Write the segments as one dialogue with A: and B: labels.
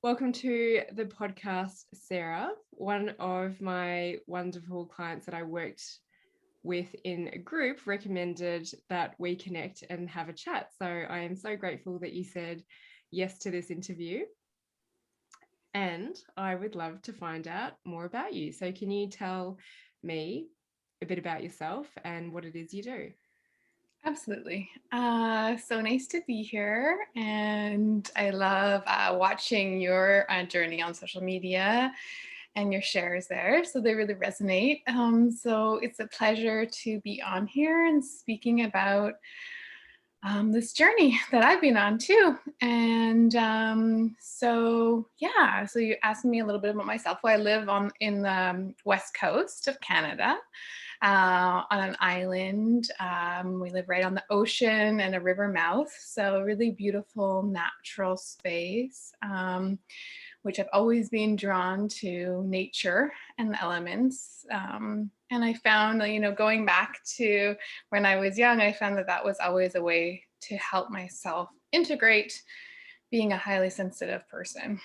A: Welcome to the podcast, Sarah. One of my wonderful clients that I worked with in a group recommended that we connect and have a chat. So I am so grateful that you said yes to this interview. And I would love to find out more about you. So can you tell me a bit about yourself and what it is you do?
B: Absolutely. So nice to be here. And I love watching your journey on social media and your shares there. So they really resonate. So it's a pleasure to be on here and speaking about this journey that I've been on too. And so you asked me a little bit about myself. Well, I live in the west coast of Canada. On an island. We live right on the ocean and a river mouth. So really beautiful natural space, which I've always been drawn to nature and the elements. And I found, going back to when I was young, I found that was always a way to help myself integrate being a highly sensitive person.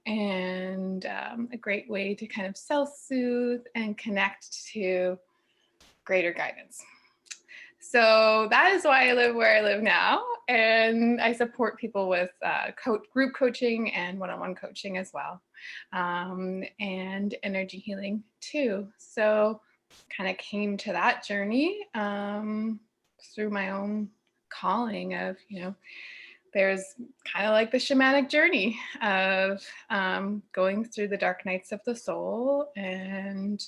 B: And a great way to kind of self-soothe and connect to greater guidance. So that is why I live where I live now. And I support people with group coaching and one-on-one coaching as well. And energy healing too. So kind of came to that journey through my own calling of, there's kind of like the shamanic journey of going through the dark nights of the soul and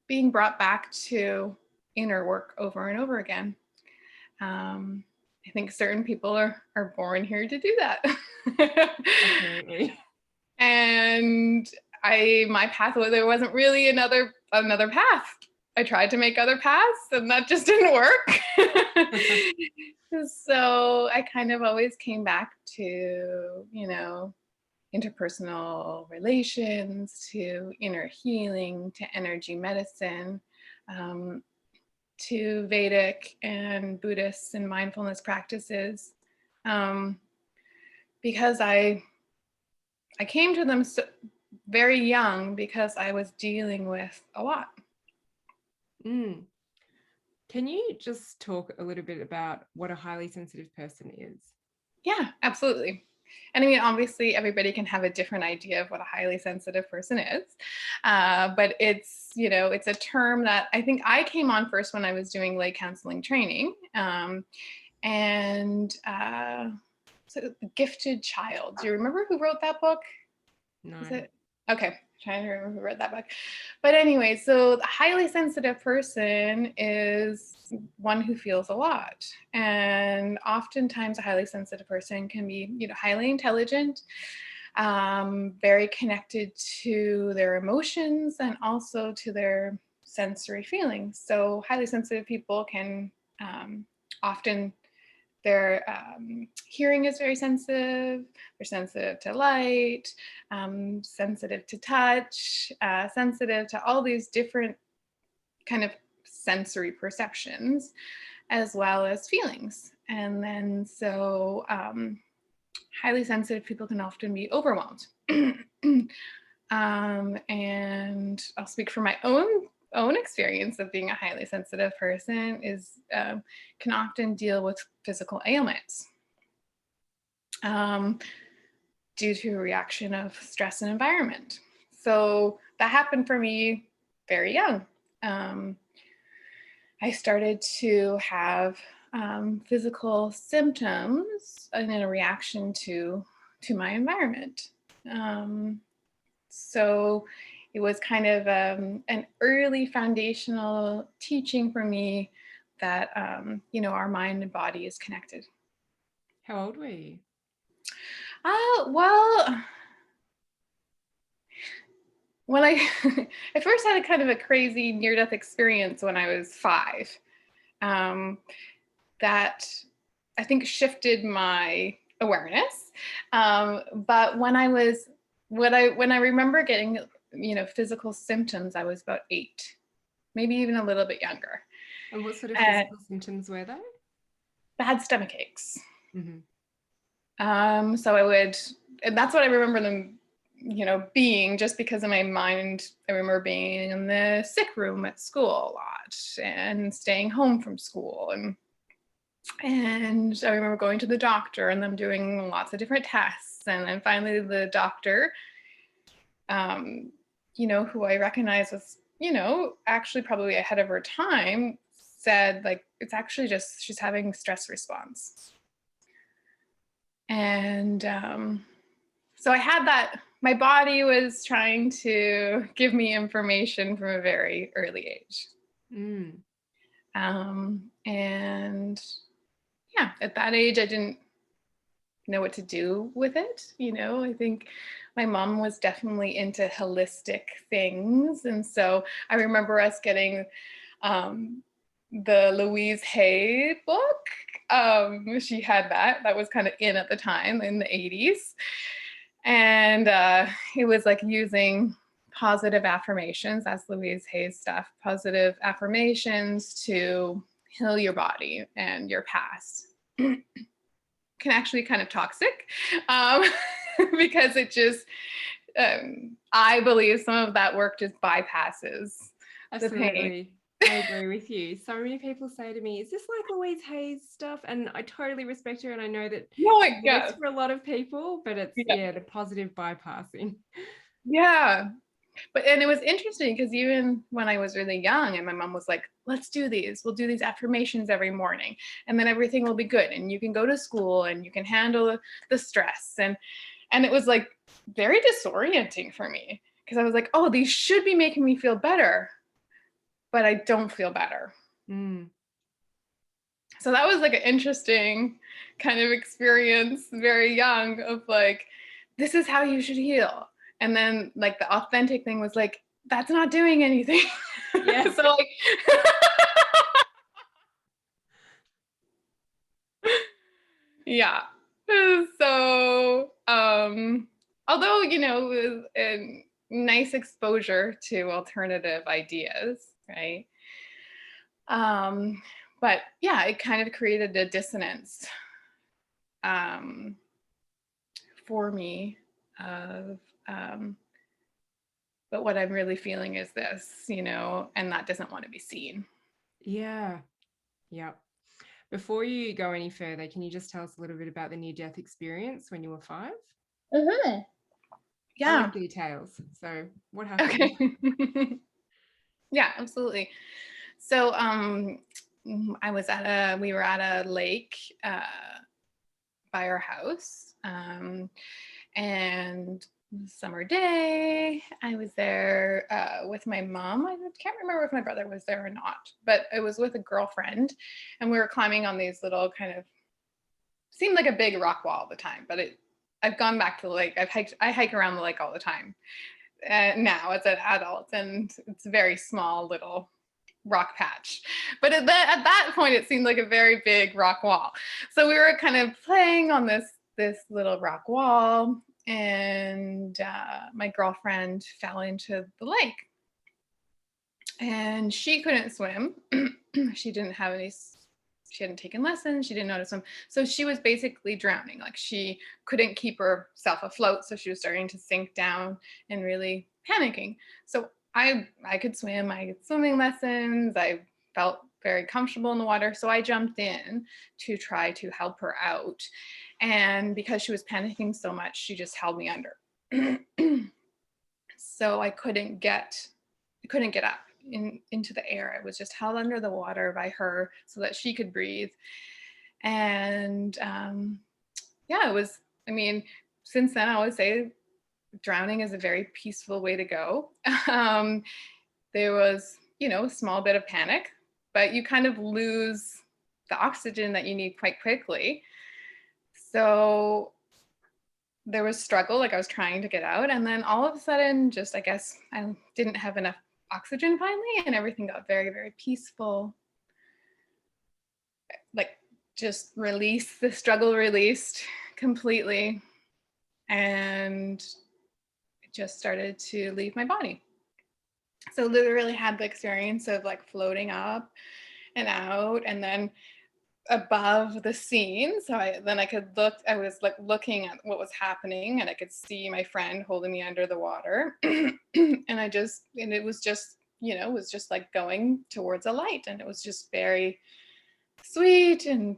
B: being brought back to inner work over and over again. I think certain people are born here to do that.
A: Absolutely.
B: And my path, there wasn't really another path. I tried to make other paths and that just didn't work. So I kind of always came back to, interpersonal relations, to inner healing, to energy medicine, to Vedic and Buddhist and mindfulness practices, because I came to them very young because I was dealing with a lot.
A: Mm. Can you just talk a little bit about what a highly sensitive person is?
B: Yeah, absolutely. And I mean, obviously, everybody can have a different idea of what a highly sensitive person is. But it's, it's a term that I think I came on first when I was doing lay counseling training. So The Gifted Child. Do you remember who wrote that book?
A: No.
B: Is it? Okay, trying to remember who read that book. But anyway, so the highly sensitive person is one who feels a lot. And oftentimes a highly sensitive person can be, highly intelligent, very connected to their emotions and also to their sensory feelings. So highly sensitive people can often, their hearing is very sensitive. They're sensitive to light, sensitive to touch, sensitive to all these different kind of sensory perceptions, as well as feelings. And then so highly sensitive people can often be overwhelmed. And I'll speak from my own experience of being a highly sensitive person is can often deal with physical ailments due to a reaction of stress and environment. So that happened for me very young. I started to have physical symptoms in a reaction to my environment. So it was kind of an early foundational teaching for me that, our mind and body is connected.
A: How old were you?
B: Well, when I first had a kind of a crazy near-death experience when I was 5, that I think shifted my awareness. But when I remember getting, physical symptoms, I was about 8, maybe even a little bit younger.
A: And what sort of physical symptoms were they?
B: Bad stomach aches.
A: Mm-hmm.
B: So I would that's what I remember them, being, just because in my mind, I remember being in the sick room at school a lot and staying home from school. And I remember going to the doctor and them doing lots of different tests. And then finally the doctor, who I recognize was, actually probably ahead of her time, said, like, it's actually just, she's having stress response. And so I had that, my body was trying to give me information from a very early age. And yeah, at that age, I didn't know what to do with it. I think my mom was definitely into holistic things. And so I remember us getting the Louise Hay book. She had that was kind of in at the time in the 80s. And it was like using positive affirmations, that's Louise Hay's stuff, positive affirmations to heal your body and your past. Can actually kind of toxic because it just, I believe some of that work just bypasses the pain.
A: I agree with you. So many people say to me, is this like Louise Hay's stuff? And I totally respect her. And I know that it works for a lot of people, but it's, the positive bypassing.
B: Yeah. And it was interesting because even when I was really young and my mom was like, let's do these, we'll do these affirmations every morning and then everything will be good. And you can go to school and you can handle the stress. And it was like very disorienting for me because I was like, oh, these should be making me feel better, but I don't feel better. So that was like an interesting kind of experience, very young, of like, this is how you should heal. And then like the authentic thing was like, that's not doing anything.
A: Yeah.
B: So like, yeah. So, although, it was a nice exposure to alternative ideas, right? But yeah, it kind of created a dissonance for me of, but what I'm really feeling is this, and that doesn't want to be seen.
A: Yeah. Yep. Before you go any further, can you just tell us a little bit about the near-death experience when you were 5?
B: Mm-hmm. Yeah.
A: I like details. So what happened?
B: Okay. Yeah, absolutely. So we were at a lake by our house, and summer day, I was there with my mom. I can't remember if my brother was there or not, but I was with a girlfriend and we were climbing on these little kind of, seemed like a big rock wall all the time, but I've gone back to the lake. I hike around the lake all the time now as an adult, and it's a very small little rock patch. But at that point, it seemed like a very big rock wall. So we were kind of playing on this little rock wall, and my girlfriend fell into the lake. And she couldn't swim. She hadn't taken lessons. She didn't know how to swim. So she was basically drowning. Like, she couldn't keep herself afloat. So she was starting to sink down and really panicking. So I could swim. I had swimming lessons. I felt very comfortable in the water. So I jumped in to try to help her out. And because she was panicking so much, she just held me under. So I couldn't get up into the air. I was just held under the water by her so that she could breathe. And it was, since then I would say drowning is a very peaceful way to go. There was, a small bit of panic, but you kind of lose the oxygen that you need quite quickly. So there was struggle, like I was trying to get out. And then all of a sudden, just, I guess I didn't have enough oxygen finally, and everything got very, very peaceful. Like, just the struggle released completely. And it just started to leave my body. So literally had the experience of like floating up and out. And then above the scene. So I could look, I was like looking at what was happening, and I could see my friend holding me under the water. And it was just, it was just like going towards a light, and it was just very sweet and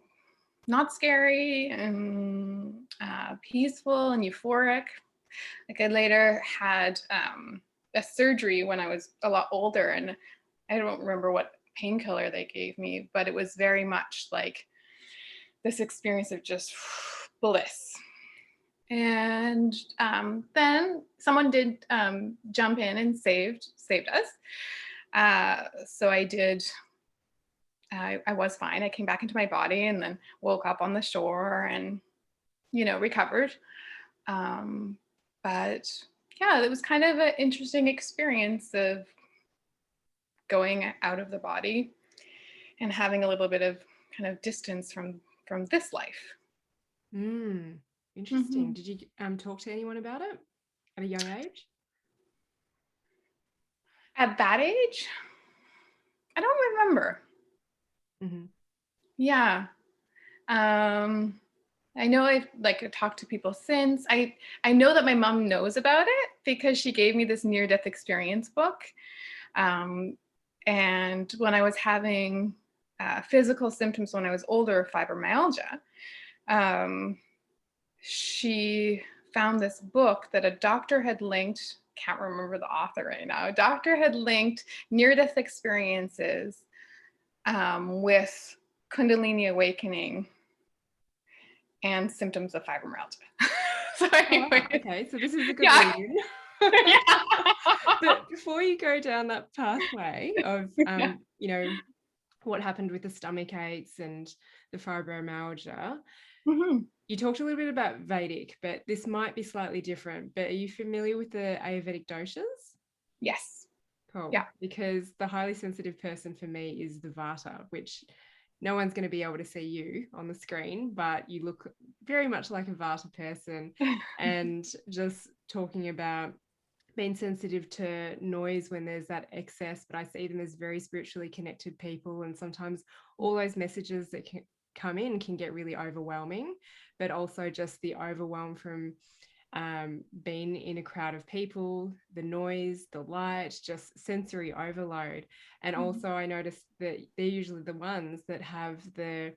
B: not scary and peaceful and euphoric. Like I later had a surgery when I was a lot older, and I don't remember what painkiller they gave me, but it was very much like this experience of just bliss. And then someone did jump in and saved us. So I was fine. I came back into my body and then woke up on the shore and, recovered. But yeah, it was kind of an interesting experience of going out of the body and having a little bit of kind of distance from this life.
A: Interesting.
B: Mm-hmm.
A: Did you talk to anyone about it at a young age?
B: At that age, I don't remember.
A: Mm-hmm.
B: Yeah. I know I've talked to people since. I know that my mom knows about it because she gave me this near-death experience book. And when I was having physical symptoms when I was older of fibromyalgia, she found this book that a doctor had linked, can't remember the author right now, a doctor had linked near-death experiences with Kundalini awakening and symptoms of fibromyalgia. So anyway,
A: okay, so this is a good
B: read.
A: But before you go down that pathway of what happened with the stomach aches and the fibromyalgia, you talked a little bit about Vedic, but this might be slightly different. But are you familiar with the Ayurvedic doshas?
B: Yes.
A: Cool.
B: Yeah.
A: Because the highly sensitive person for me is the Vata, which no one's going to be able to see you on the screen, but you look very much like a Vata person. And just talking about being sensitive to noise when there's that excess, but I see them as very spiritually connected people. And sometimes all those messages that can come in can get really overwhelming, but also just the overwhelm from being in a crowd of people, the noise, the light, just sensory overload. And also I noticed that they're usually the ones that have the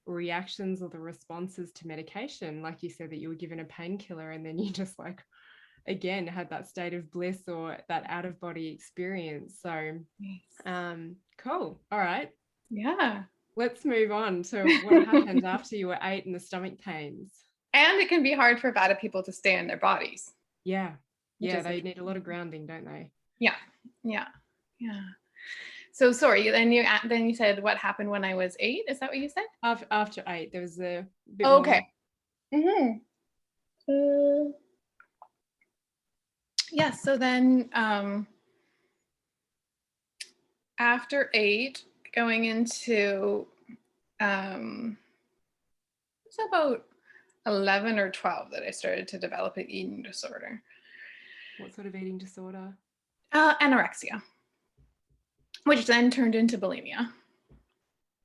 A: reactions or the responses to medication. Like you said that you were given a painkiller and then you just again had that state of bliss or that out of body experience. So cool. All right.
B: Yeah.
A: Let's move on to what happened after you were 8 and the stomach pains.
B: And it can be hard for Vata people to stay in their bodies.
A: Yeah. Yeah, they need a lot of grounding, don't they?
B: Yeah. So sorry, then you said what happened when I was 8? Is that what you said?
A: After 8, there was a bit
B: more. Yeah, so then after 8, going into it's about 11 or 12 that I started to develop an eating disorder.
A: What sort of eating disorder?
B: Anorexia, which then turned into bulimia.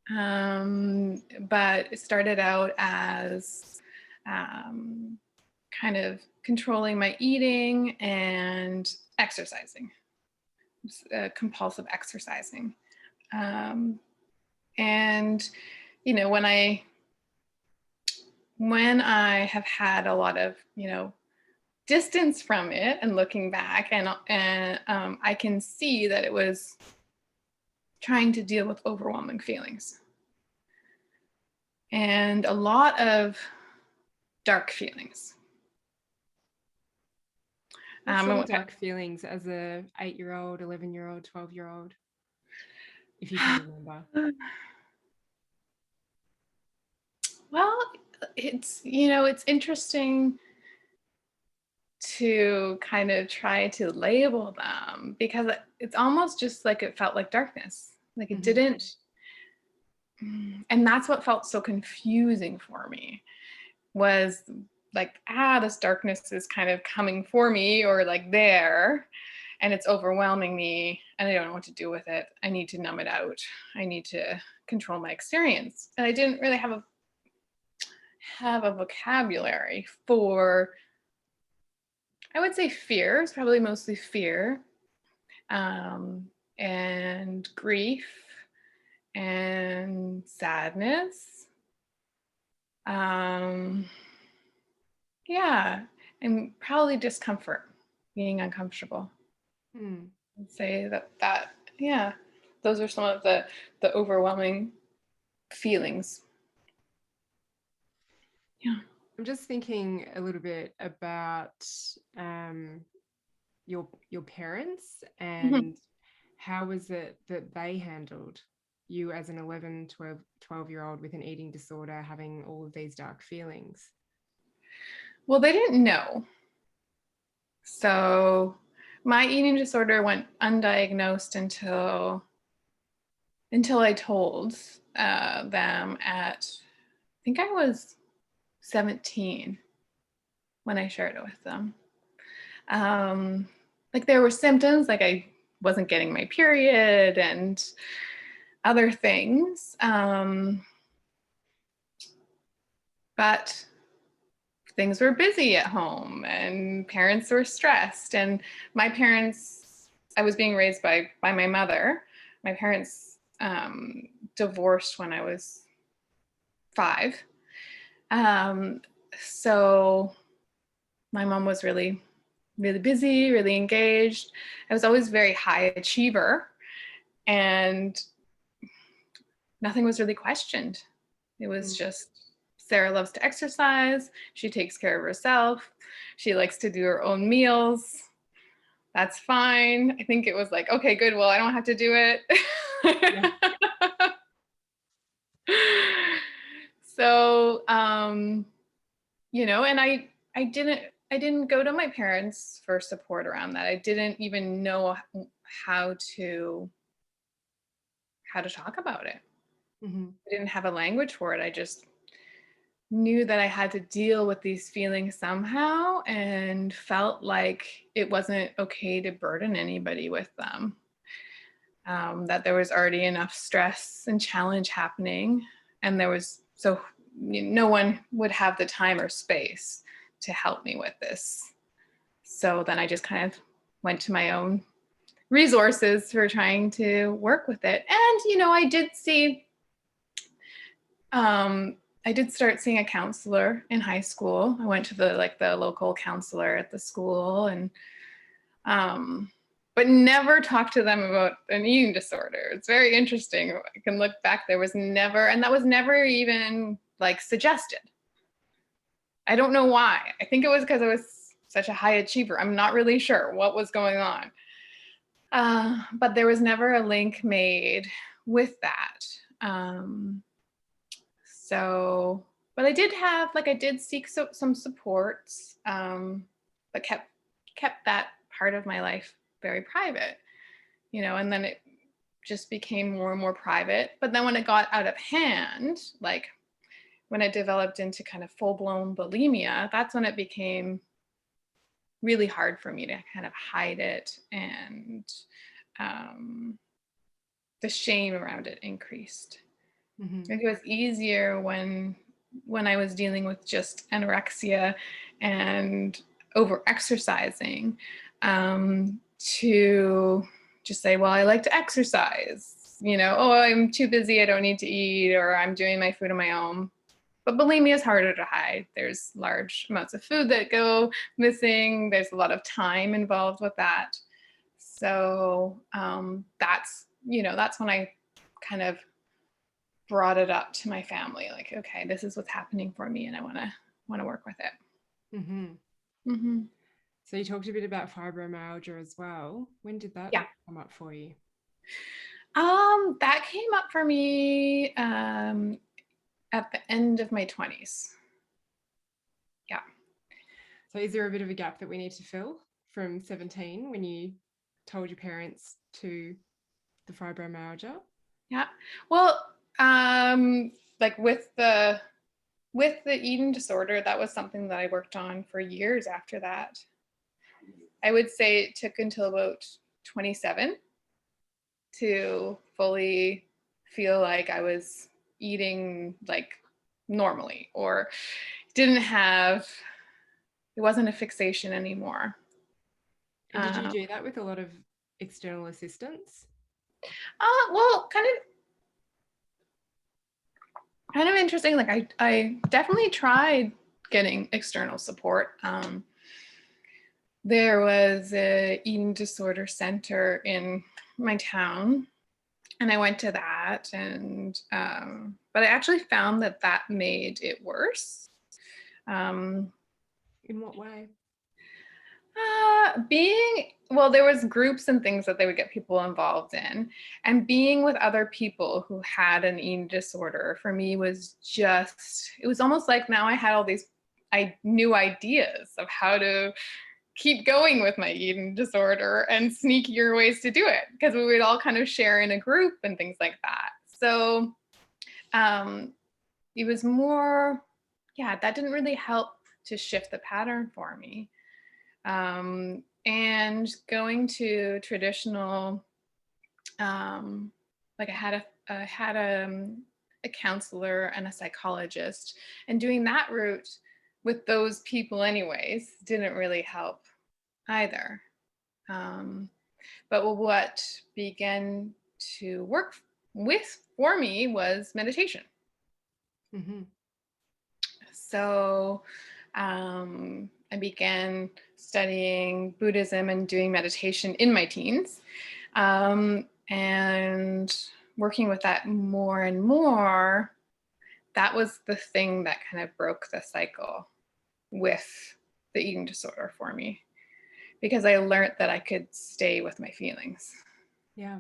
B: But it started out as kind of controlling my eating and exercising, compulsive exercising. And, when I have had a lot of, distance from it and looking back, and I can see that it was trying to deal with overwhelming feelings and a lot of dark feelings.
A: What sort of dark feelings as a 8-year-old, 11-year-old, 12-year-old, if you can remember?
B: Well, it's interesting to kind of try to label them because it's almost just like it felt like darkness. Like it didn't. And that's what felt so confusing for me, was like, this darkness is kind of coming for me or like there. and it's overwhelming me and I don't know what to do with it. I need to numb it out. I need to control my experience. And I didn't really have a vocabulary for, I would say fear. It's probably mostly fear, and grief and sadness. Yeah, and probably discomfort, being uncomfortable. I'd say that yeah, those are some of the overwhelming feelings. Yeah.
A: I'm just thinking a little bit about your parents, and how was it that they handled you as an 11, 12-year-old with an eating disorder, having all of these dark feelings?
B: Well, they didn't know. So my eating disorder went undiagnosed until I told them at, I think I was 17 when I shared it with them. Like there were symptoms, like I wasn't getting my period and other things. But things were busy at home and parents were stressed. And my parents, I was being raised by my mother. My parents divorced when I was 5. So my mom was really, really busy, really engaged. I was always very high achiever, and nothing was really questioned. It was just, Sarah loves to exercise. She takes care of herself. She likes to do her own meals. That's fine. I think it was like, okay, good. Well, I don't have to do it. Yeah. So, you know, and I didn't go to my parents for support around that. I didn't even know how to talk about it. I didn't have a language for it. I just knew that I had to deal with these feelings somehow, and felt like it wasn't okay to burden anybody with them. That there was already enough stress and challenge happening, and no one would have the time or space to help me with this. So then I just kind of went to my own resources for trying to work with it. And, you know, I did start seeing a counselor in high school. I went to the local counselor at the school, and but never talked to them about an eating disorder. It's very interesting. I can look back, that was never even like suggested. I don't know why. I think it was because I was such a high achiever. I'm not really sure what was going on. But there was never a link made with that. But I did seek some supports, but kept that part of my life very private, you know, and then it just became more and more private. But then when it got out of hand, like when it developed into kind of full-blown bulimia, that's when it became really hard for me to kind of hide it, and the shame around it increased. It was easier when I was dealing with just anorexia and over exercising, to just say, well, I like to exercise, you know, oh, I'm too busy, I don't need to eat, or I'm doing my food on my own. But bulimia is harder to hide. There's large amounts of food that go missing. There's a lot of time involved with that. So that's when I kind of brought it up to my family, like, okay, this is what's happening for me, and I want to work with it.
A: So you talked a bit about fibromyalgia as well. When did that come up for you?
B: That came up for me at the end of my 20s. Yeah.
A: So is there a bit of a gap that we need to fill from 17 when you told your parents to the fibromyalgia?
B: Yeah. Well, like with the eating disorder, that was something that I worked on for years after that. I would say it took until about 27 to fully feel like I was eating like normally, or it wasn't a fixation anymore.
A: And did you do that with a lot of external assistance?
B: Well, kind of interesting. Like I definitely tried getting external support. There was a eating disorder center in my town, and I went to that, and but I actually found that made it worse.
A: In what way?
B: There was groups and things that they would get people involved in, and being with other people who had an eating disorder for me was it was almost like now I had all these new ideas of how to keep going with my eating disorder and sneakier ways to do it, because we would all kind of share in a group and things like that. So it was more, that didn't really help to shift the pattern for me. And going to traditional, like I had a counselor and a psychologist, and doing that route with those people anyways didn't really help either. But what began to work for me was meditation.
A: Mm-hmm.
B: So I began studying Buddhism and doing meditation in my teens, and working with that more and more. That was the thing that kind of broke the cycle with the eating disorder for me, because I learned that I could stay with my feelings.
A: Yeah.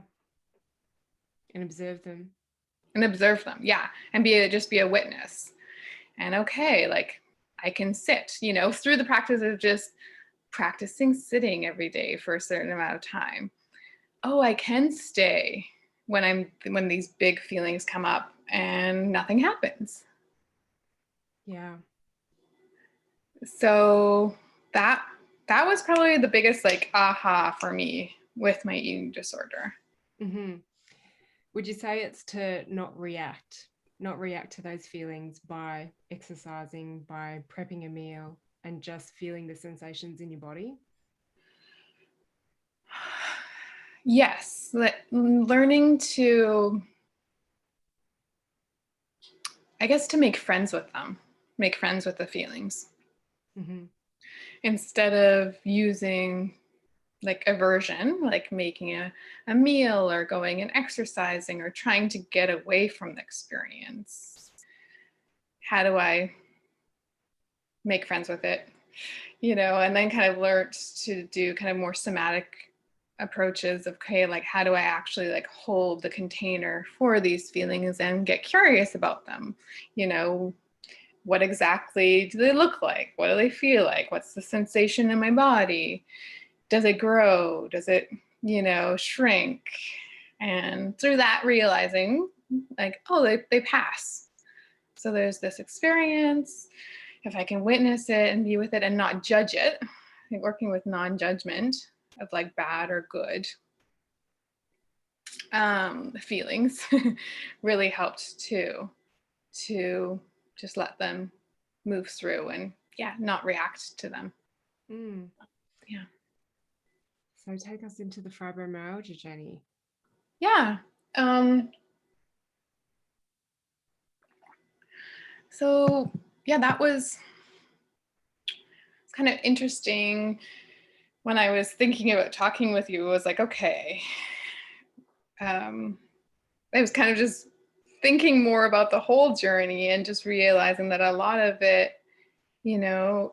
A: And observe them.
B: Yeah. And just be a witness. And okay, like I can sit, through the practice of just practicing sitting every day for a certain amount of time. Oh, I can stay when these big feelings come up and nothing happens.
A: Yeah.
B: So that was probably the biggest like aha for me with my eating disorder.
A: Mm-hmm. Would you say it's to not react to those feelings by exercising, by prepping a meal, and just feeling the sensations in your body?
B: Yes, learning to, I guess, to make friends with them, make friends with the feelings.
A: Mm-hmm.
B: Instead of using like aversion, like making a meal or going and exercising or trying to get away from the experience. How do I make friends with it? And then kind of learned to do kind of more somatic approaches of, okay, like how do I actually like hold the container for these feelings and get curious about them? What exactly do they look like? What do they feel like? What's the sensation in my body? Does it grow? Does it, shrink? And through that, realizing like, oh, they pass. So there's this experience. If I can witness it and be with it and not judge it, I think working with non-judgment of like bad or good feelings really helped to just let them move through and not react to them. Yeah.
A: So take us into the fibromyalgia journey.
B: Yeah. So that was kind of interesting. When I was thinking about talking with you, it was like, okay. I was kind of just thinking more about the whole journey and just realizing that a lot of it,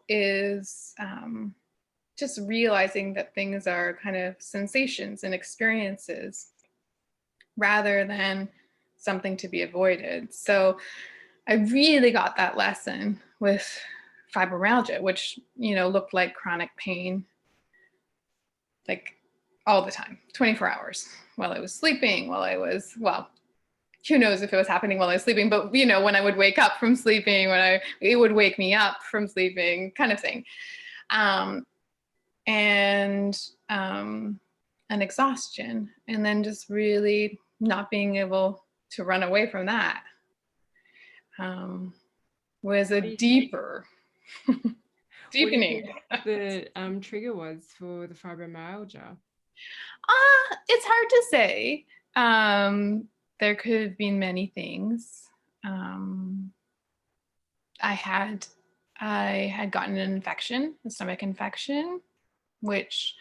B: is just realizing that things are kind of sensations and experiences rather than something to be avoided. So I really got that lesson with fibromyalgia, which, looked like chronic pain, like all the time, 24 hours, while I was sleeping, who knows if it was happening while I was sleeping, but when I would wake up from sleeping, it would wake me up from sleeping, kind of thing. and an exhaustion, and then just really not being able to run away from that was a deeper, deepening.
A: What do you think the trigger was for the fibromyalgia?
B: It's hard to say. There could have been many things. I had gotten an infection, a stomach infection, which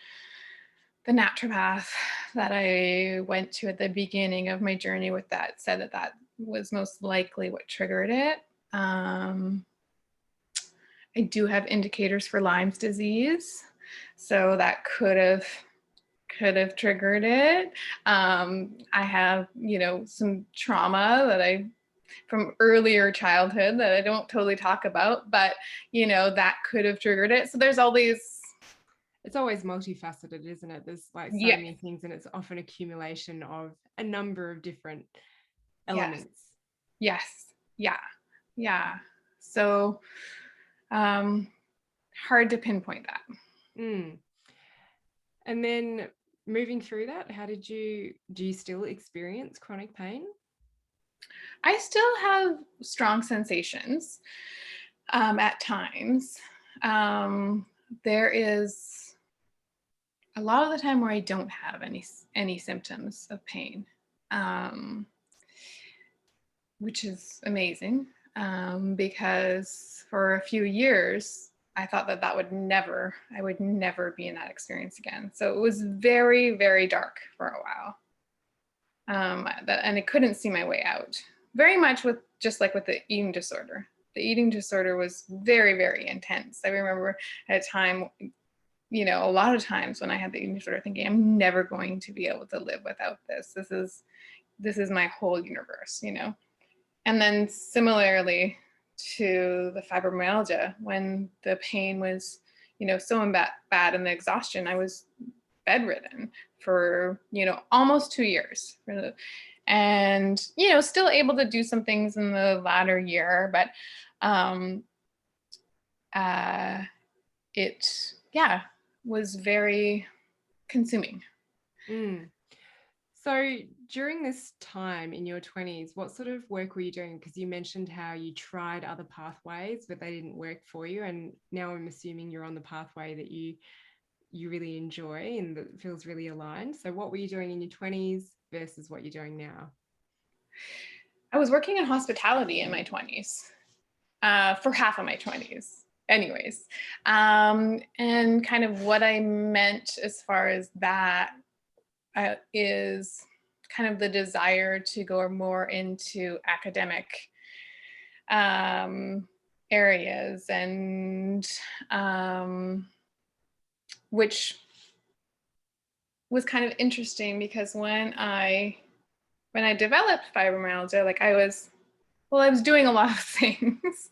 B: the naturopath that I went to at the beginning of my journey with that said that that was most likely what triggered it. I do have indicators for Lyme's disease, so that could have triggered it. I have, some trauma that from earlier childhood that I don't totally talk about, but that could have triggered it. So there's all these.
A: It's always multifaceted, isn't it? There's like so many things, and it's often accumulation of a number of different elements.
B: Yes. Yeah. So hard to pinpoint that.
A: And then moving through that, do you still experience chronic pain?
B: I still have strong sensations at times. There is a lot of the time where I don't have any symptoms of pain, which is amazing, because for a few years I thought that I would never be in that experience again. So it was very, very dark for a while, and I couldn't see my way out. Very much with the eating disorder. The eating disorder was very, very intense. I remember at a time, a lot of times when I had the eating disorder, thinking I'm never going to be able to live without this. This is my whole universe, And then similarly to the fibromyalgia, when the pain was, so bad and the exhaustion, I was bedridden for, almost 2 years. And, still able to do some things in the latter year, but it was very consuming.
A: So during this time in your 20s, what sort of work were you doing? Because you mentioned how you tried other pathways, but they didn't work for you. And now I'm assuming you're on the pathway that you really enjoy and that feels really aligned. So what were you doing in your 20s versus what you're doing now?
B: I was working in hospitality in my 20s, for half of my 20s. Anyways, and kind of what I meant as far as that is kind of the desire to go more into academic areas, and which was kind of interesting because when I developed fibromyalgia, I was doing a lot of things,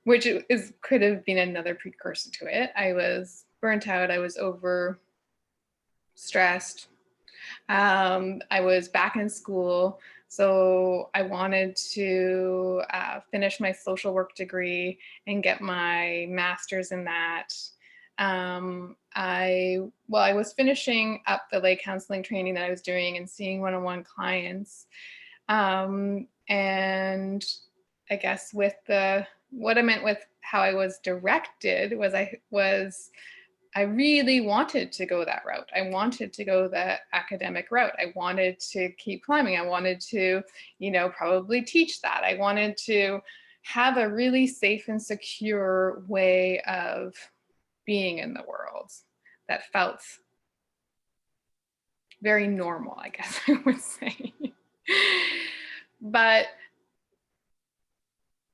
B: which could have been another precursor to it. I was burnt out. I was over stressed. I was back in school, so I wanted to finish my social work degree and get my master's in that. I was finishing up the lay counseling training that I was doing and seeing one-on-one clients. And I guess what I meant with how I was directed was I really wanted to go that route. I wanted to go the academic route. I wanted to keep climbing. I wanted to, probably teach that. I wanted to have a really safe and secure way of being in the world that felt very normal, I guess I would say. But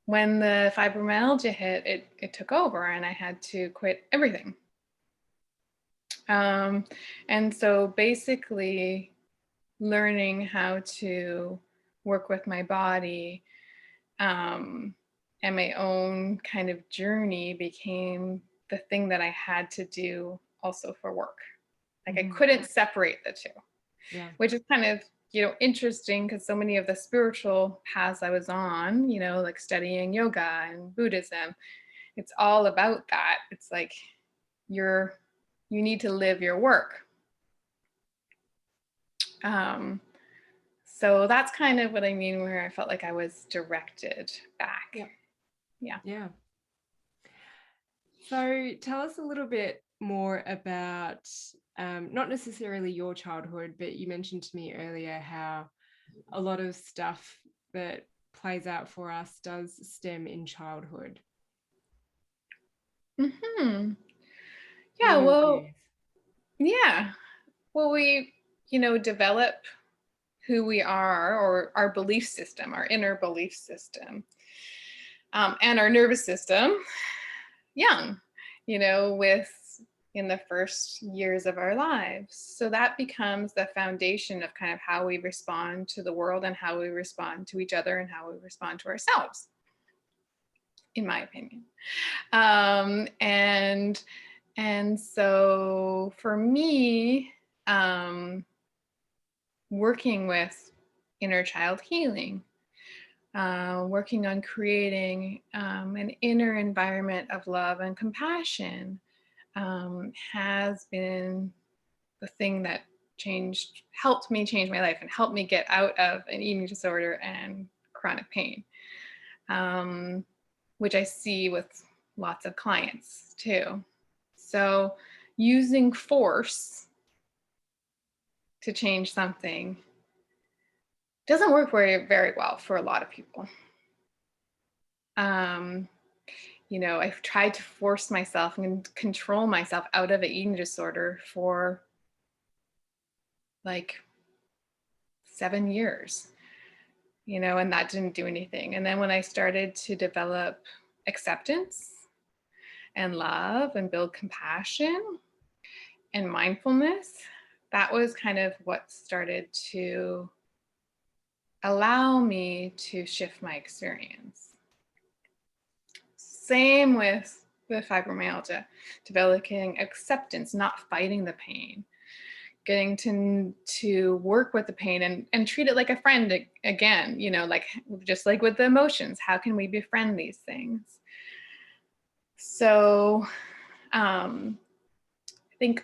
B: when the fibromyalgia hit, it took over and I had to quit everything. And so basically learning how to work with my body and my own kind of journey became the thing that I had to do also for work. I couldn't separate the two, which is kind of, interesting because so many of the spiritual paths I was on, like studying yoga and Buddhism, it's all about that. It's like, you need to live your work. So that's kind of what I mean, where I felt like I was directed back.
A: Yeah. So tell us a little bit more about not necessarily your childhood, but you mentioned to me earlier how a lot of stuff that plays out for us does stem in childhood.
B: Mm-hmm.
A: From
B: Yeah,
A: your
B: well,
A: youth.
B: yeah. Well, we, develop who we are, or our belief system, our inner belief system, and our nervous system young, in the first years of our lives. So that becomes the foundation of kind of how we respond to the world and how we respond to each other and how we respond to ourselves, in my opinion. And so for me, working with inner child healing, working on creating an inner environment of love and compassion has been the thing that helped me change my life and helped me get out of an eating disorder and chronic pain, which I see with lots of clients too. So using force to change something doesn't work very well for a lot of people. I've tried to force myself and control myself out of an eating disorder for like 7 years, and that didn't do anything. And then when I started to develop acceptance and love and build compassion and mindfulness, that was kind of what started to allow me to shift my experience. Same with fibromyalgia, developing acceptance, not fighting the pain, getting to work with the pain and treat it like a friend again, like just like with the emotions, how can we befriend these things? So I think,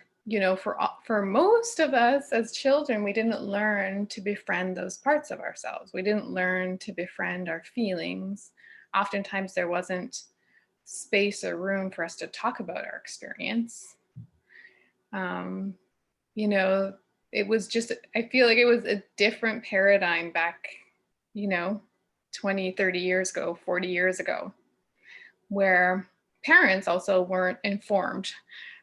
B: for most of us as children, we didn't learn to befriend those parts of ourselves. We didn't learn to befriend our feelings. Oftentimes there wasn't space or room for us to talk about our experience. It was just, I feel like it was a different paradigm back, 20, 30 years ago, 40 years ago, where parents also weren't informed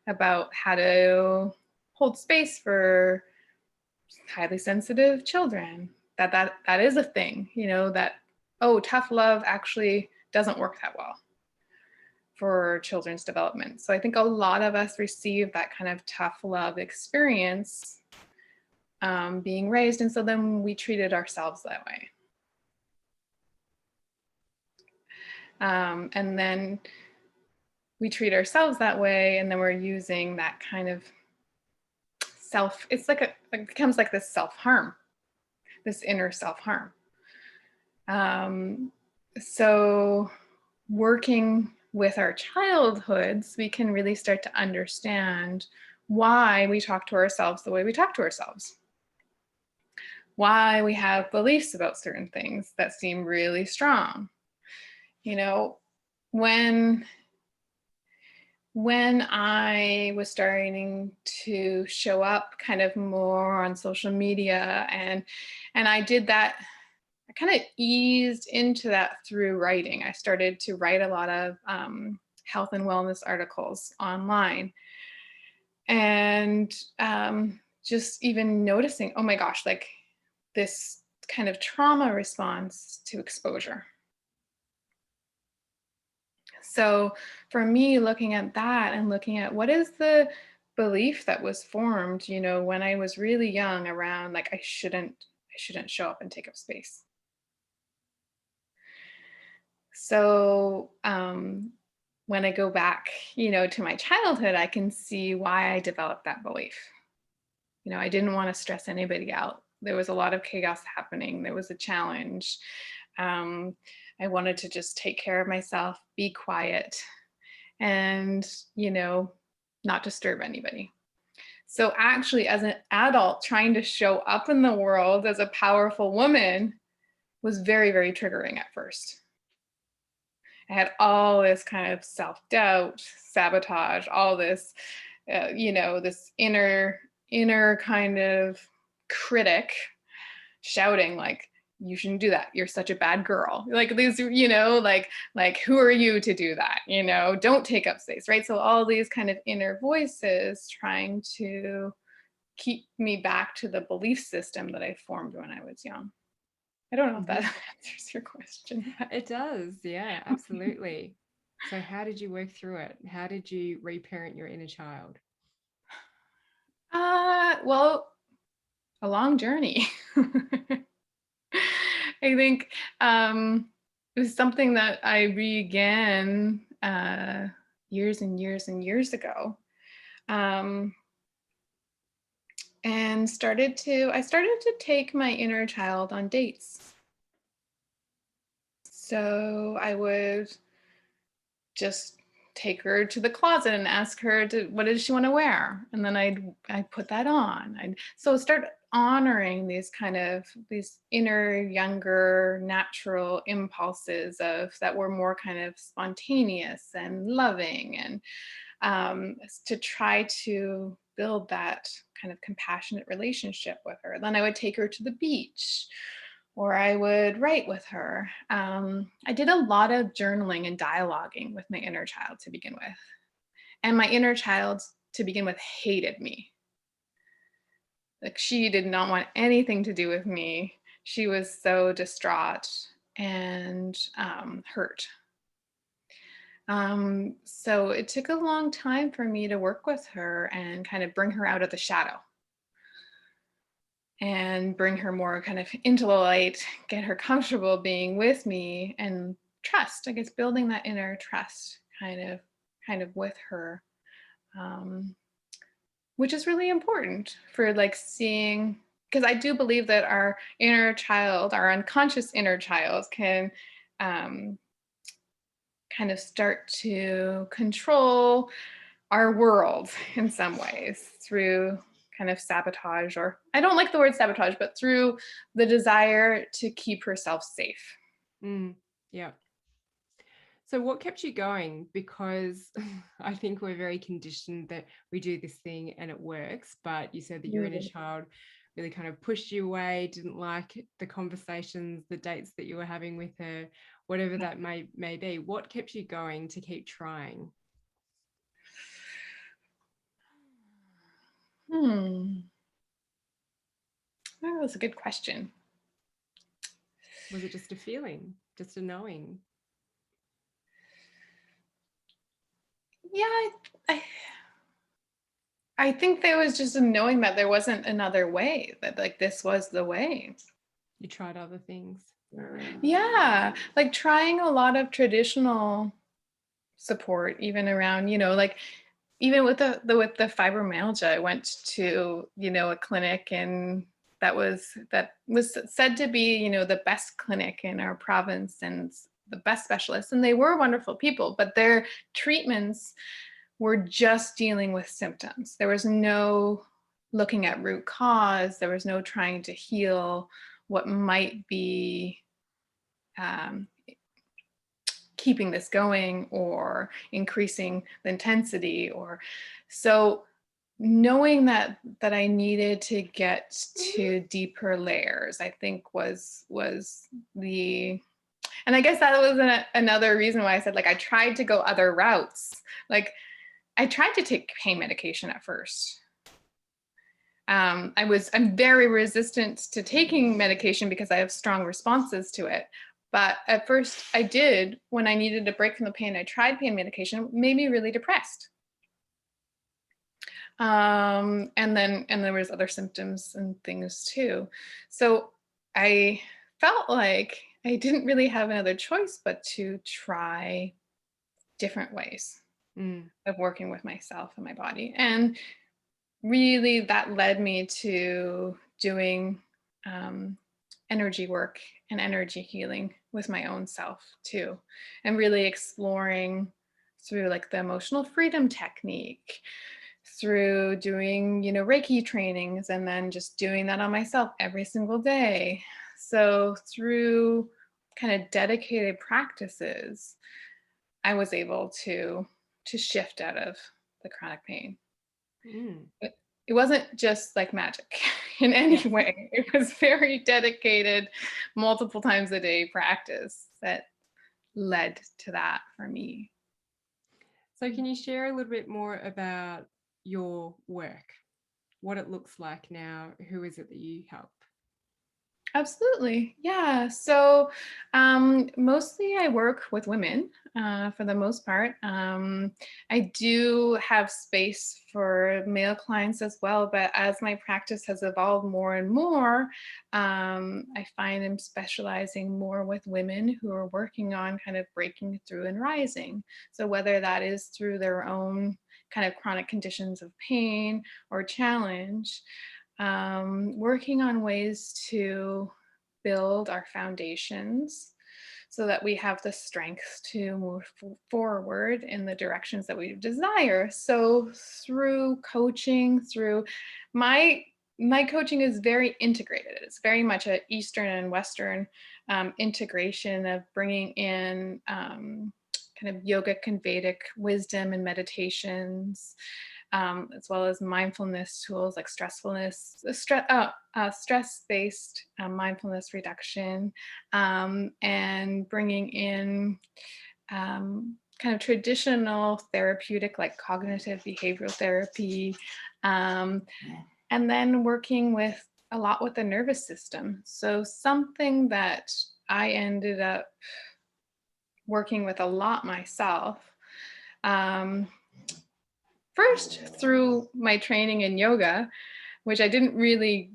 B: about how to hold space for highly sensitive children. That is a thing, that, tough love actually doesn't work that well for children's development. So I think a lot of us receive that kind of tough love experience being raised, and so then we treated ourselves that way. And then we treat ourselves that way, and then we're using that kind of it becomes like this self-harm, this inner self-harm. So working with our childhoods, we can really start to understand why we talk to ourselves the way we talk to ourselves, why we have beliefs about certain things that seem really strong. When I was starting to show up kind of more on social media, and I did that, I kind of eased into that through writing. I started to write a lot of health and wellness articles online, and just even noticing, oh my gosh, like this kind of trauma response to exposure. So for me, looking at that and looking at what is the belief that was formed, when I was really young, around like I shouldn't show up and take up space. So when I go back, to my childhood, I can see why I developed that belief. I didn't want to stress anybody out. There was a lot of chaos happening. There was a challenge. I wanted to just take care of myself, be quiet, and, not disturb anybody. So actually, as an adult, trying to show up in the world as a powerful woman was very, very triggering at first. I had all this kind of self-doubt, sabotage, all this, this inner kind of critic shouting like, you shouldn't do that. You're such a bad girl. Like these, like who are you to do that? Don't take up space, right? So all these kind of inner voices trying to keep me back to the belief system that I formed when I was young. I don't know if that answers your question.
A: It does. Yeah, absolutely. So how did you work through it? How did you reparent your inner child?
B: Well, a long journey. I think it was something that I began years and years and years ago. And I started to take my inner child on dates. So I would just take her to the closet and ask her what does she want to wear, and then I'd put that on. So start honoring these inner, younger, natural impulses that were more kind of spontaneous and loving, and to try to build that kind of compassionate relationship with her. Then I would take her to the beach, or I would write with her. I did a lot of journaling and dialoguing with my inner child to begin with. And my inner child, to begin with, hated me. Like, she did not want anything to do with me. She was so distraught and hurt. So it took a long time for me to work with her and kind of bring her out of the shadow and bring her more kind of into the light, get her comfortable being with me, and trust, I guess, building that inner trust kind of with her, which is really important for like seeing, because I do believe that our inner child, our unconscious inner child, can kind of start to control our world in some ways through kind of sabotage, or I don't like the word sabotage, but through the desire to keep herself safe.
A: Yeah. So what kept you going? Because I think we're very conditioned that we do this thing and it works, but you said that your inner child really kind of pushed you away, didn't like the conversations, the dates that you were having with her, whatever that may be. What kept you going to keep trying?
B: That was a good question.
A: Was it just a feeling, just a knowing?
B: Yeah, I think there was just a knowing that there wasn't another way, that like this was the way.
A: You tried other things.
B: Yeah, like trying a lot of traditional support, even around, like even with the fibromyalgia, I went to, a clinic, and that was said to be, the best clinic in our province and the best specialists, and they were wonderful people, but their treatments were just dealing with symptoms. There was no looking at root cause. There was no trying to heal what might be keeping this going or increasing the intensity. Or so knowing that I needed to get to deeper layers, I think was the, and I guess that was another reason why I said, like, I tried to go other routes. Like, I tried to take pain medication at first. I'm very resistant to taking medication because I have strong responses to it. But at first I did, when I needed a break from the pain, I tried pain medication. It made me really depressed. And there was other symptoms and things too. So I felt like I didn't really have another choice but to try different ways of working with myself and my body. And really that led me to doing energy work and energy healing with my own self too, and really exploring through like the emotional freedom technique, through doing, Reiki trainings and then just doing that on myself every single day. So through kind of dedicated practices, I was able to shift out of the chronic pain.
A: Mm.
B: It wasn't just like magic in any way. It was very dedicated, multiple times a day practice that led to that for me.
A: So can you share a little bit more about your work, what it looks like now? Who is it that you help?
B: Absolutely. Yeah. So mostly I work with women for the most part. I do have space for male clients as well, but as my practice has evolved more and more, I find I'm specializing more with women who are working on kind of breaking through and rising. So whether that is through their own kind of chronic conditions of pain or challenge, working on ways to build our foundations so that we have the strength to move forward in the directions that we desire. So through coaching, through my coaching is very integrated. It's very much an Eastern and Western integration of bringing in kind of yogic and Vedic wisdom and meditations, as well as mindfulness tools like stress-based mindfulness reduction, and bringing in kind of traditional therapeutic like cognitive behavioral therapy, and then working with a lot with the nervous system. So something that I ended up working with a lot myself, first through my training in yoga, which I didn't really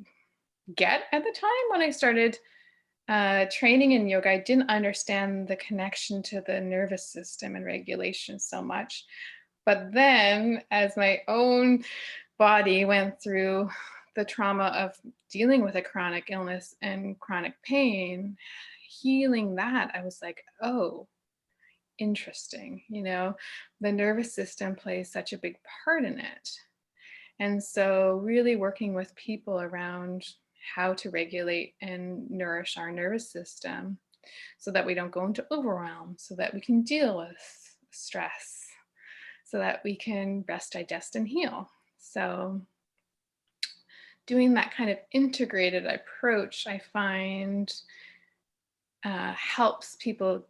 B: get at the time when I started training in yoga. I didn't understand the connection to the nervous system and regulation so much. But then as my own body went through the trauma of dealing with a chronic illness and chronic pain, healing that, I was like, oh, interesting. The nervous system plays such a big part in it. And so really working with people around how to regulate and nourish our nervous system so that we don't go into overwhelm, so that we can deal with stress, so that we can rest, digest, and heal. So doing that kind of integrated approach, I find helps people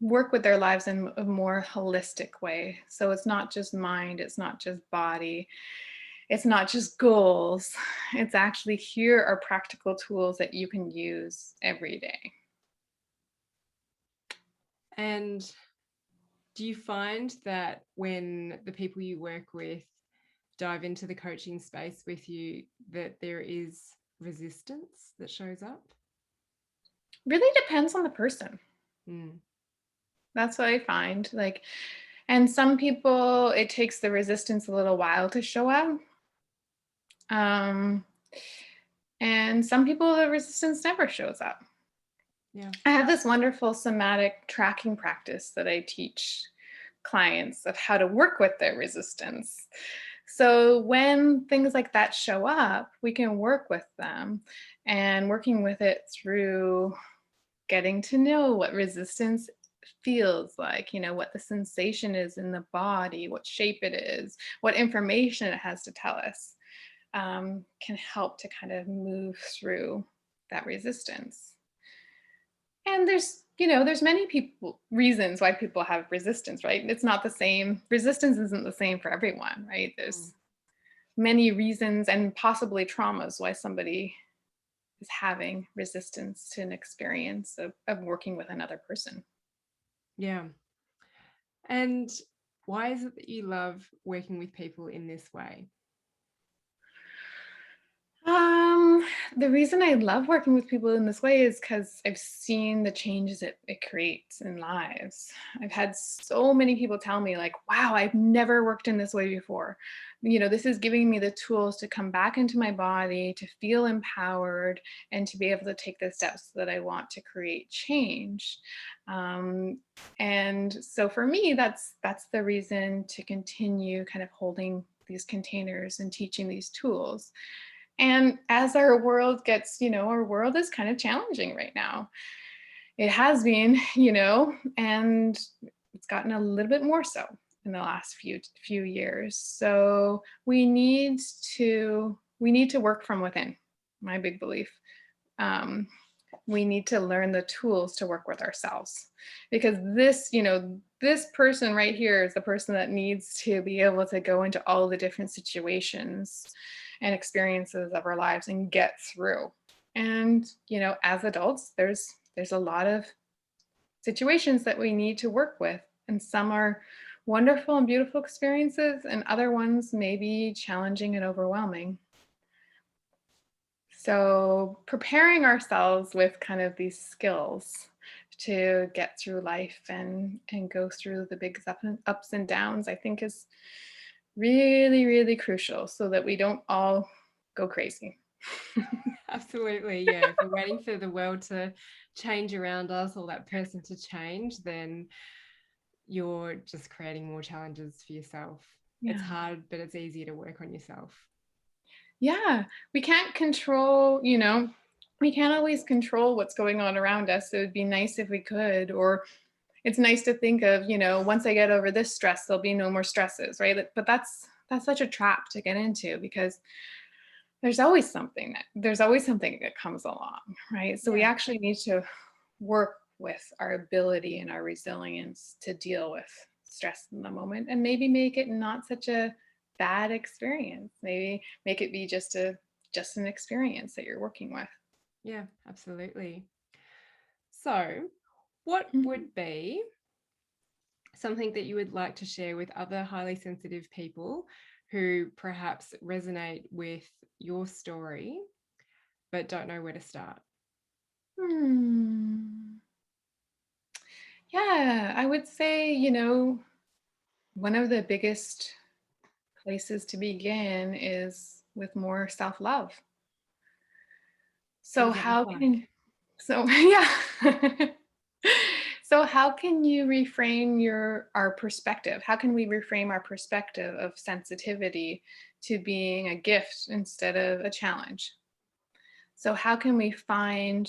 B: work with their lives in a more holistic way. So it's not just mind, it's not just body, it's not just goals. It's actually, here are practical tools that you can use every day.
A: And do you find that when the people you work with dive into the coaching space with you, that there is resistance that shows up?
B: Really depends on the person. That's what I find. And some people, it takes the resistance a little while to show up. And some people, the resistance never shows up.
A: Yeah.
B: I have this wonderful somatic tracking practice that I teach clients of how to work with their resistance. So when things like that show up, we can work with them, and working with it through getting to know what resistance feels like, what the sensation is in the body, what shape it is, what information it has to tell us, can help to kind of move through that resistance. And there's many reasons why people have resistance, right? It's not the same. Resistance isn't the same for everyone, right? There's many reasons and possibly traumas why somebody is having resistance to an experience of working with another person.
A: Yeah. And why is it that you love working with people in this way?
B: The reason I love working with people in this way is because I've seen the changes it creates in lives. I've had so many people tell me like, wow, I've never worked in this way before. This is giving me the tools to come back into my body, to feel empowered, and to be able to take the steps that I want to create change. And so for me, that's the reason to continue kind of holding these containers and teaching these tools. And as our world gets, our world is kind of challenging right now. It has been, and it's gotten a little bit more so in the last few years. So we need to work from within, my big belief. We need to learn the tools to work with ourselves, because this person right here is the person that needs to be able to go into all the different situations and experiences of our lives and get through. And, as adults, there's a lot of situations that we need to work with, and some are wonderful and beautiful experiences, and other ones may be challenging and overwhelming. So preparing ourselves with kind of these skills to get through life and go through the big ups and downs, I think is really, really crucial, so that we don't all go crazy.
A: Absolutely. Yeah. If we're waiting for the world to change around us or that person to change, then you're just creating more challenges for yourself.
B: Yeah.
A: It's hard, but it's easier to work on yourself.
B: Yeah. We can't control, we can't always control what's going on around us. So it would be nice if we could, or it's nice to think of, once I get over this stress, there'll be no more stresses, right? But that's such a trap to get into, because there's always something that comes along, right? So we actually need to work with our ability and our resilience to deal with stress in the moment, and maybe make it not such a bad experience. Maybe make it be just an experience that you're working with.
A: Yeah, absolutely. So what would be something that you would like to share with other highly sensitive people who perhaps resonate with your story but don't know where to start?
B: Yeah, I would say, one of the biggest places to begin is with more self-love. So how can, so yeah. So how can you reframe our perspective? How can we reframe our perspective of sensitivity to being a gift instead of a challenge? So how can we find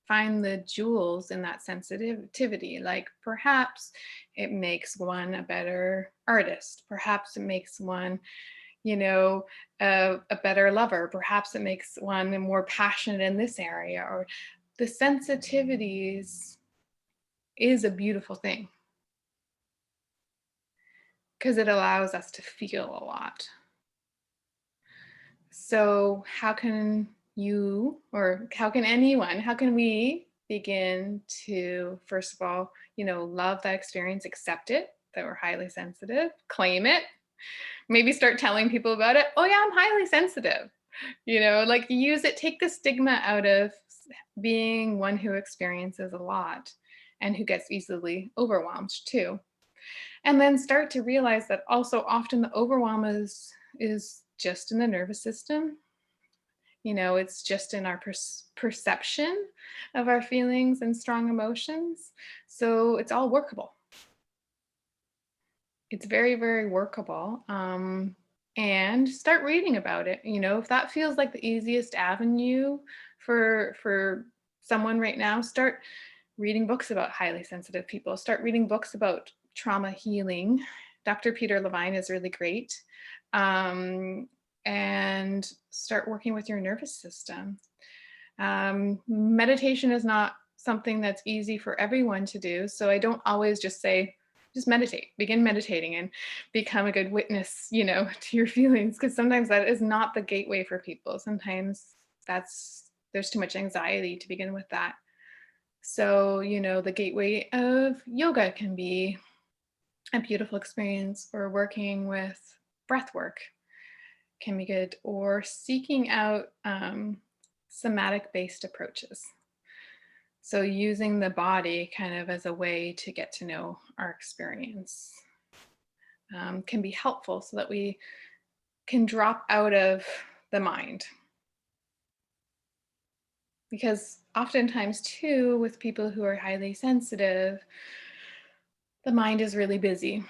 B: the jewels in that sensitivity? Like perhaps it makes one a better artist. Perhaps it makes one, a better lover. Perhaps it makes one more passionate in this area. Or the sensitivities is a beautiful thing, because it allows us to feel a lot. So how can you, or how can anyone, how can we begin to, first of all, love that experience, accept it, that we're highly sensitive, claim it, maybe start telling people about it. Oh yeah, I'm highly sensitive. Like use it, take the stigma out of being one who experiences a lot and who gets easily overwhelmed too. And then start to realize that also often the overwhelm is just in the nervous system. It's just in our perception of our feelings and strong emotions. So it's all workable. It's very, very workable. And start reading about it. If that feels like the easiest avenue for someone right now, start reading books about highly sensitive people. Start reading books about trauma healing. Dr. Peter Levine is really great. And start working with your nervous system. Meditation is not something that's easy for everyone to do. So I don't always just say, just meditate, begin meditating and become a good witness, to your feelings. Because sometimes that is not the gateway for people. Sometimes there's too much anxiety to begin with that. So, the gateway of yoga can be a beautiful experience, or working with breath work can be good, or seeking out somatic-based approaches. So using the body kind of as a way to get to know our experience can be helpful so that we can drop out of the mind. Because oftentimes too, with people who are highly sensitive, the mind is really busy.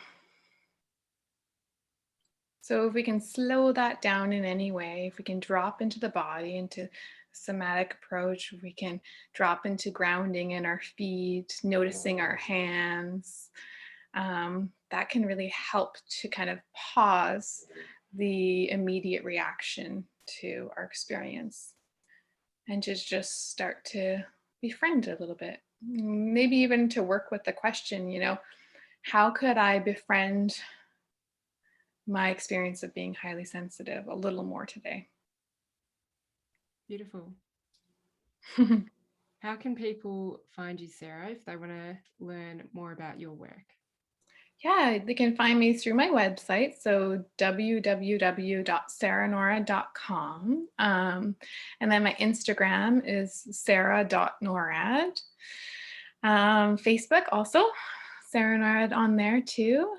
B: So if we can slow that down in any way, if we can drop into the body, into somatic approach, we can drop into grounding in our feet, noticing our hands, that can really help to kind of pause the immediate reaction to our experience and just start to befriend a little bit. Maybe even to work with the question, you know, how could I befriend my experience of being highly sensitive a little more today?
A: Beautiful. How can people find you, Sarah, if they want to learn more about your work?
B: Yeah, they can find me through my website, so www.sarahnorrad.com. And then my Instagram is sarah.norrad. Facebook also, Sarah Norrad on there too.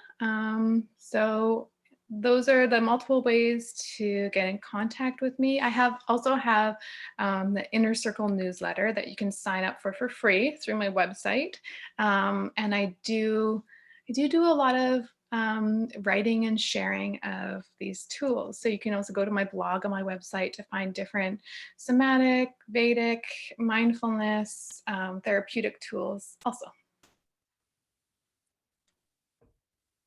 B: So those are the multiple ways to get in contact with me. I also have the Inner Circle newsletter that you can sign up for free through my website. And I do a lot of writing and sharing of these tools. So you can also go to my blog on my website to find different somatic, Vedic, mindfulness, therapeutic tools also.